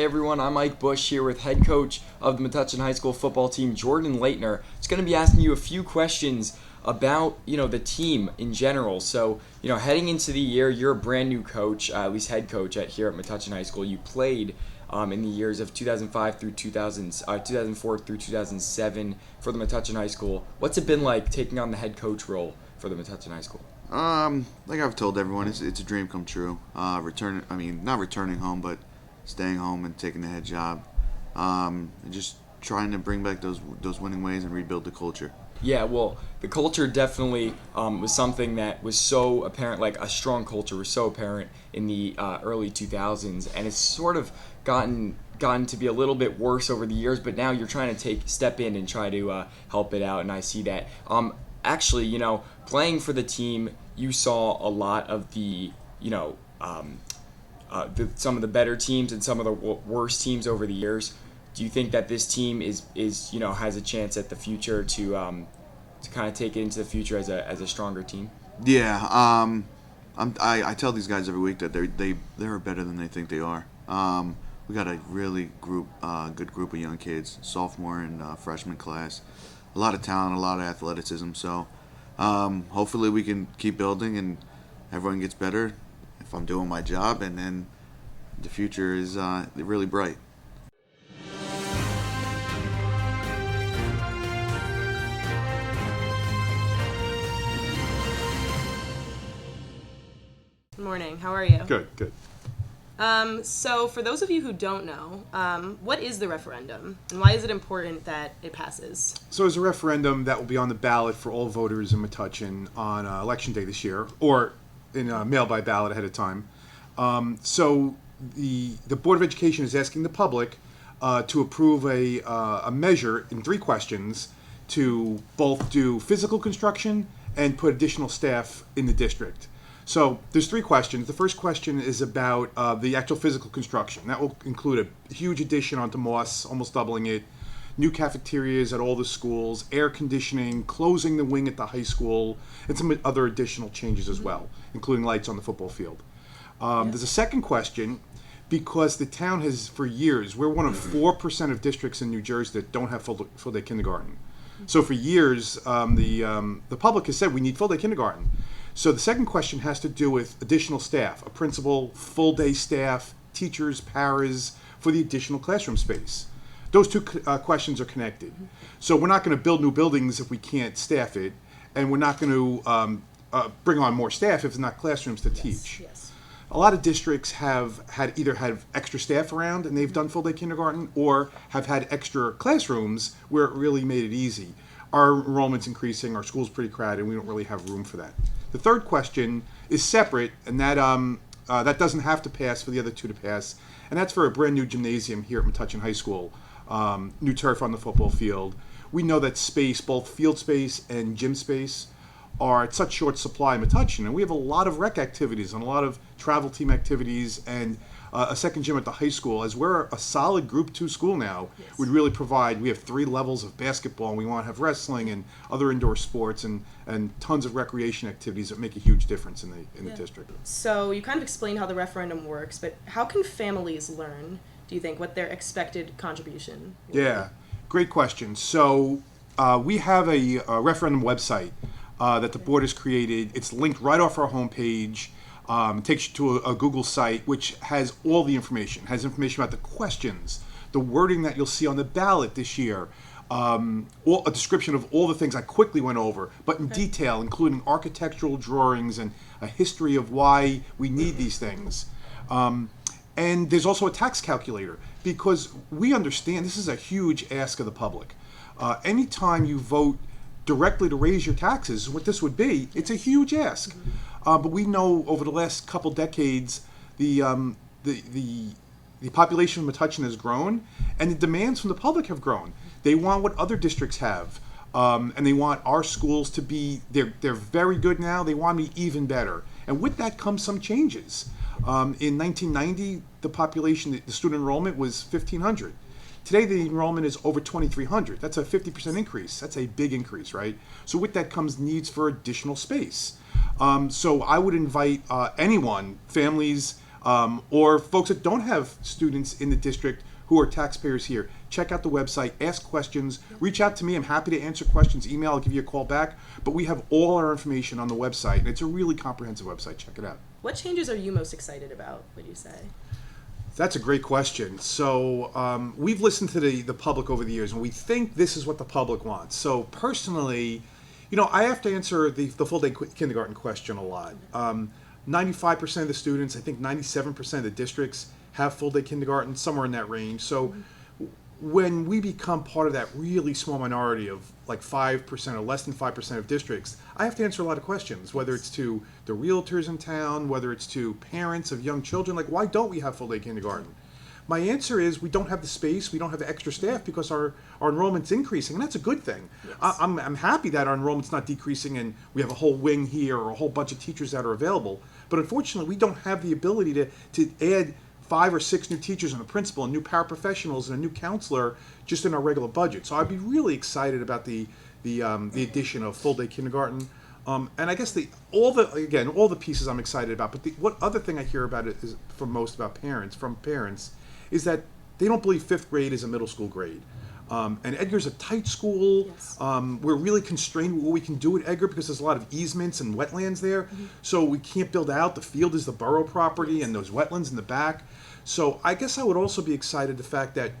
Hey everyone, I'm Mike Bush here with head coach of the Metuchen High School football team, Jordan Leitner. It's going to be asking you a few questions about, the team in general. So, heading into the year, you're a brand new coach, at least head coach here at Metuchen High School. You played in the years of 2005 through 2004 through 2007 for the Metuchen High School. What's it been like taking on the head coach role for the Metuchen High School? Like I've told everyone, it's a dream come true. Not returning home, but staying home and taking the head job, and just trying to bring back those winning ways and rebuild the culture. Yeah, well, the culture definitely was something that was so apparent, like a strong culture was so apparent in the early 2000s, and it's sort of gotten to be a little bit worse over the years, but now you're trying to step in and try to help it out, and I see that. Actually, playing for the team, you saw a lot of the, some of the better teams and some of the worst teams over the years. Do you think that this team is has a chance at the future to kind of take it into the future as a stronger team? Yeah, I tell these guys every week that they're better than they think they are. We got a really good group of young kids, sophomore and freshman class. A lot of talent, a lot of athleticism. So hopefully we can keep building and everyone gets better if I'm doing my job, and then the future is really bright. Good morning. How are you? Good. So for those of you who don't know, what is the referendum and why is it important that it passes? So there's a referendum that will be on the ballot for all voters in Metuchen on Election Day this year, or in mail by ballot ahead of time. So the Board of Education is asking the public to approve a measure in 3 questions to both do physical construction and put additional staff in the district. So there's 3 questions. The first question is about the actual physical construction. That will include a huge addition onto Moss, almost doubling it, new cafeterias at all the schools, air conditioning, closing the wing at the high school, and some other additional changes as well, including lights on the football field. There's a second question, because the town has, for years, we're one of 4% of districts in New Jersey that don't have full-day kindergarten. So for years, the public has said we need full-day kindergarten. So the second question has to do with additional staff, a principal, full-day staff, teachers, paras, for the additional classroom space. Those 2 questions are connected. So we're not going to build new buildings if we can't staff it, and we're not going to bring on more staff if there's not classrooms to teach. Yes. A lot of districts have either had extra staff around and they've done full-day kindergarten, or have had extra classrooms where it really made it easy. Our enrollment's increasing, our school's pretty crowded, and we don't really have room for that. The third question is separate, and that doesn't have to pass for the other 2 to pass, and that's for a brand new gymnasium here at Metuchen High School, new turf on the football field. We know that space, both field space and gym space, are at such short supply in Metuchen, and we have a lot of rec activities and a lot of travel team activities, and a second gym at the high school. As we're a solid Group 2 school now, Yes. would really provide. We have 3 levels of basketball, and we want to have wrestling and other indoor sports and tons of recreation activities that make a huge difference in the district. So you kind of explained how the referendum works, but how can families learn, do you think, what their expected contribution will be? Yeah, great question. So we have a referendum website that the board has created. It's linked right off our homepage. It takes you to a Google site which has all the information, has information about the questions, the wording that you'll see on the ballot this year, a description of all the things I quickly went over, but in detail, including architectural drawings and a history of why we need these things. And there's also a tax calculator, because we understand this is a huge ask of the public. Anytime you vote directly to raise your taxes, what this would be, it's a huge ask. But we know over the last couple decades, the population of Metuchen has grown, and the demands from the public have grown. They want what other districts have, and they want our schools to be. They're very good now. They want to be even better, and with that comes some changes. In 1990, the student enrollment was 1,500. Today, the enrollment is over 2,300. That's a 50% increase. That's a big increase, right? So with that comes needs for additional space. So I would invite anyone, families, Or folks that don't have students in the district who are taxpayers here, check out the website, ask questions, reach out to me. I'm happy to answer questions. Email, I'll give you a call back. But we have all our information on the website, and it's a really comprehensive website. Check it out. What changes are you most excited about, would you say? That's a great question. So we've listened to the public over the years, and we think this is what the public wants. So personally, I have to answer the full-day kindergarten question a lot. 95% of the students, I think 97% of the districts have full-day kindergarten, somewhere in that range. So when we become part of that really small minority of like 5% or less than 5% of districts, I have to answer a lot of questions, whether it's to the realtors in town, whether it's to parents of young children, like why don't we have full-day kindergarten? My answer is we don't have the space, we don't have the extra staff because our enrollment's increasing, and that's a good thing. Yes. I'm happy that our enrollment's not decreasing and we have a whole wing here or a whole bunch of teachers that are available. But unfortunately, we don't have the ability to add 5 or 6 new teachers and a principal and new paraprofessionals and a new counselor just in our regular budget. So I'd be really excited about the addition of full-day kindergarten. And I guess all the pieces I'm excited about. But what other thing I hear about it is from parents is that they don't believe 5th grade is a middle school grade. And Edgar's a tight school. Yes. We're really constrained with what we can do at Edgar because there's a lot of easements and wetlands there. Mm-hmm. So we can't build out. The field is the borough property and those wetlands in the back. So I guess I would also be excited the fact that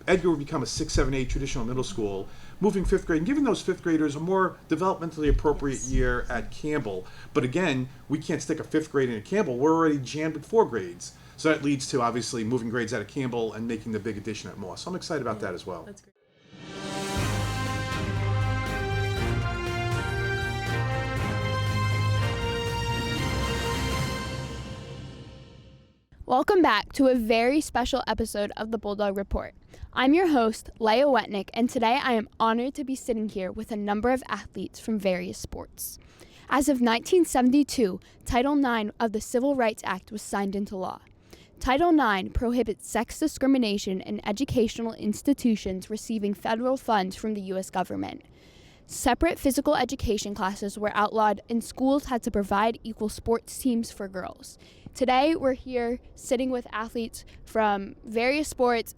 Edgar would become a 6, 7, 8 traditional middle school, moving 5th grade and giving those 5th graders a more developmentally appropriate year at Campbell. But again, we can't stick a 5th grade in at Campbell. We're already jammed with 4 grades. So that leads to obviously moving grades out of Campbell and making the big addition at Moss. So I'm excited about that as well. That's great. Welcome back to a very special episode of the Bulldog Report. I'm your host, Leah Wetnick, and today I am honored to be sitting here with a number of athletes from various sports. As of 1972, Title IX of the Civil Rights Act was signed into law. Title IX prohibits sex discrimination in educational institutions receiving federal funds from the U.S. government. Separate physical education classes were outlawed, and schools had to provide equal sports teams for girls. Today, we're here sitting with athletes from various sports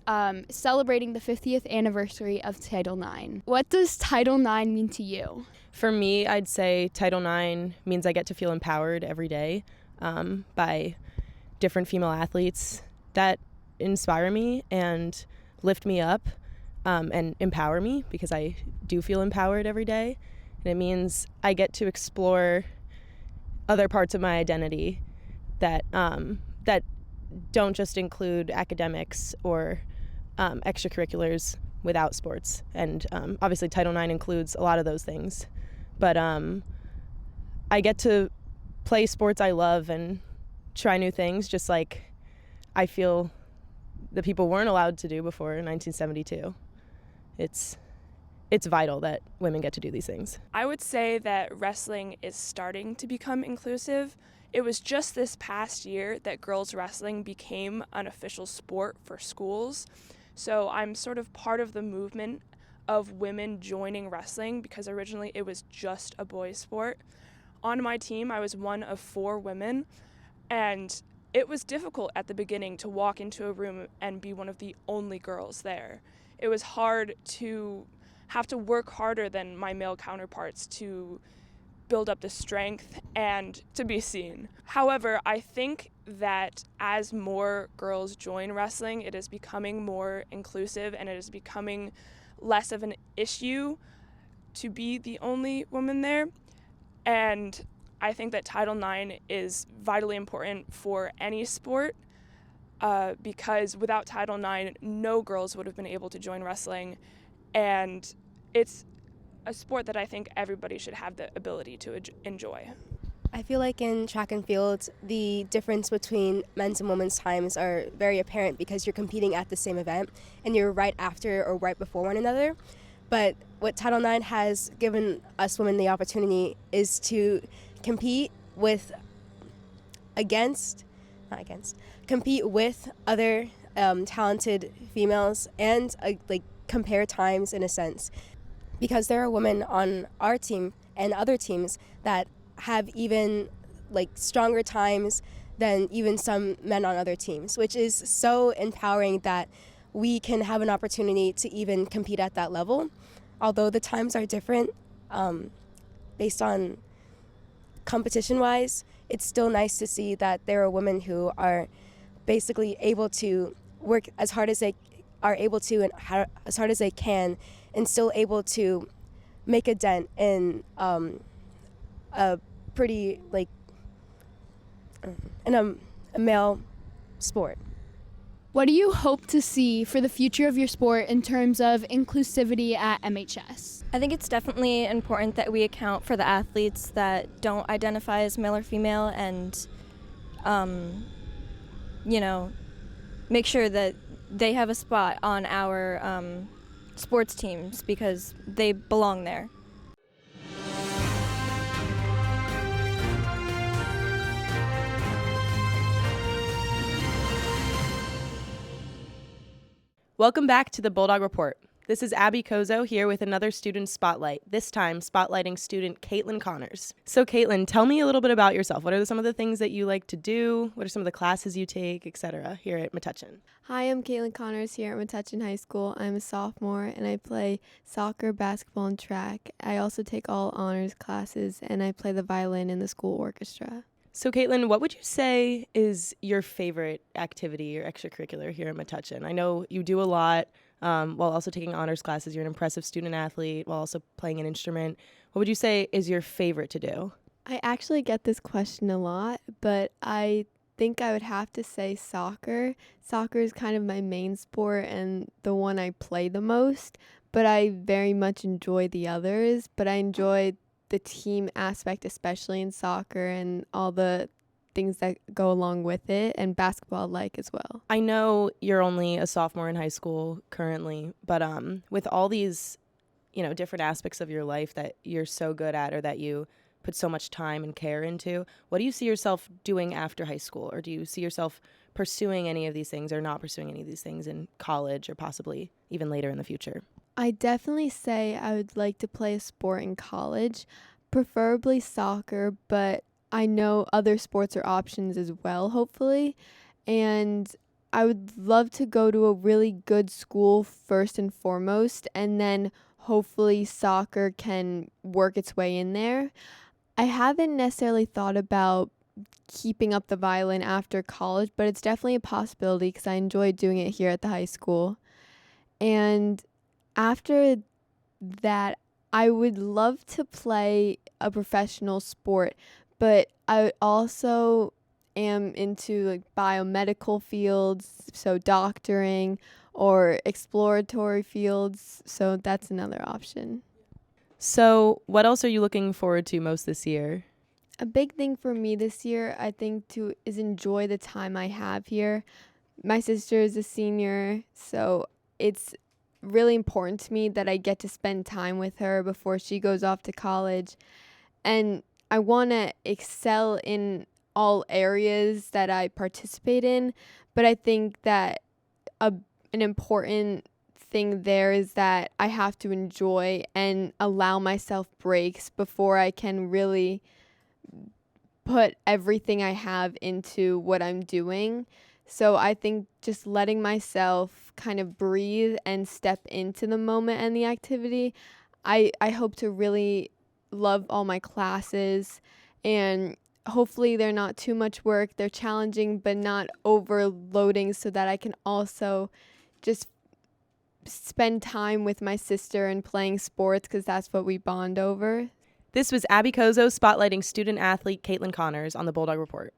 celebrating the 50th anniversary of Title IX. What does Title IX mean to you? For me, I'd say Title IX means I get to feel empowered every day by different female athletes that inspire me and lift me up and empower me, because I do feel empowered every day. And it means I get to explore other parts of my identity that that don't just include academics or extracurriculars without sports. And obviously Title IX includes a lot of those things. But I get to play sports I love and try new things, just like I feel the people weren't allowed to do before 1972. It's vital that women get to do these things. I would say that wrestling is starting to become inclusive. It was just this past year that girls wrestling became an official sport for schools. So I'm sort of part of the movement of women joining wrestling, because originally it was just a boys' sport. On my team, I was one of 4 women, and it was difficult at the beginning to walk into a room and be one of the only girls there. It was hard to have to work harder than my male counterparts to build up the strength and to be seen. However, I think that as more girls join wrestling, it is becoming more inclusive and it is becoming less of an issue to be the only woman there. And I think that Title IX is vitally important for any sport because without Title IX, no girls would have been able to join wrestling. And it's a sport that I think everybody should have the ability to enjoy. I feel like in track and field, the difference between men's and women's times are very apparent because you're competing at the same event and you're right after or right before one another. But what Title IX has given us women the opportunity is to compete with other talented females and compare times in a sense. Because there are women on our team and other teams that have even stronger times than even some men on other teams, which is so empowering that we can have an opportunity to even compete at that level. Although the times are different based on competition-wise, it's still nice to see that there are women who are basically able to work as hard as they are able to and as hard as they can, and still able to make a dent in a pretty, like, in a male sport. What do you hope to see for the future of your sport in terms of inclusivity at MHS? I think it's definitely important that we account for the athletes that don't identify as male or female, and, make sure that they have a spot on our sports teams because they belong there. Welcome back to the Bulldog Report. This is Abby Kozo here with another student spotlight, this time spotlighting student Kaitlyn Connors. So Kaitlyn, tell me a little bit about yourself. What are some of the things that you like to do? What are some of the classes you take, etc. here at Metuchen? Hi, I'm Kaitlyn Connors here at Metuchen High School. I'm a sophomore and I play soccer, basketball, and track. I also take all honors classes and I play the violin in the school orchestra. So Kaitlyn, what would you say is your favorite activity or extracurricular here at Metuchen? I know you do a lot while also taking honors classes. You're an impressive student athlete while also playing an instrument. What would you say is your favorite to do? I actually get this question a lot, but I think I would have to say soccer. Soccer is kind of my main sport and the one I play the most, but I very much enjoy the others. But I enjoy the team aspect, especially in soccer and all the things that go along with it, and basketball as well. I know you're only a sophomore in high school currently, but with all these, different aspects of your life that you're so good at or that you put so much time and care into, what do you see yourself doing after high school? Or do you see yourself pursuing any of these things or not pursuing any of these things in college or possibly even later in the future? I definitely say I would like to play a sport in college, preferably soccer, but I know other sports are options as well, hopefully. And I would love to go to a really good school first and foremost, and then hopefully soccer can work its way in there. I haven't necessarily thought about keeping up the violin after college, but it's definitely a possibility because I enjoy doing it here at the high school. And after that, I would love to play a professional sport, but I also am into biomedical fields, so doctoring, or exploratory fields, so that's another option. So what else are you looking forward to most this year? A big thing for me this year, I think, is enjoy the time I have here. My sister is a senior, so it's really important to me that I get to spend time with her before she goes off to college. And I want to excel in all areas that I participate in, but I think that an important thing there is that I have to enjoy and allow myself breaks before I can really put everything I have into what I'm doing. So I think just letting myself kind of breathe and step into the moment and the activity, I hope to really love all my classes, and hopefully they're not too much work. They're challenging but not overloading, so that I can also just spend time with my sister and playing sports because that's what we bond over. This was Abby Kozo spotlighting student athlete Kaitlyn Connors on the Bulldog Report.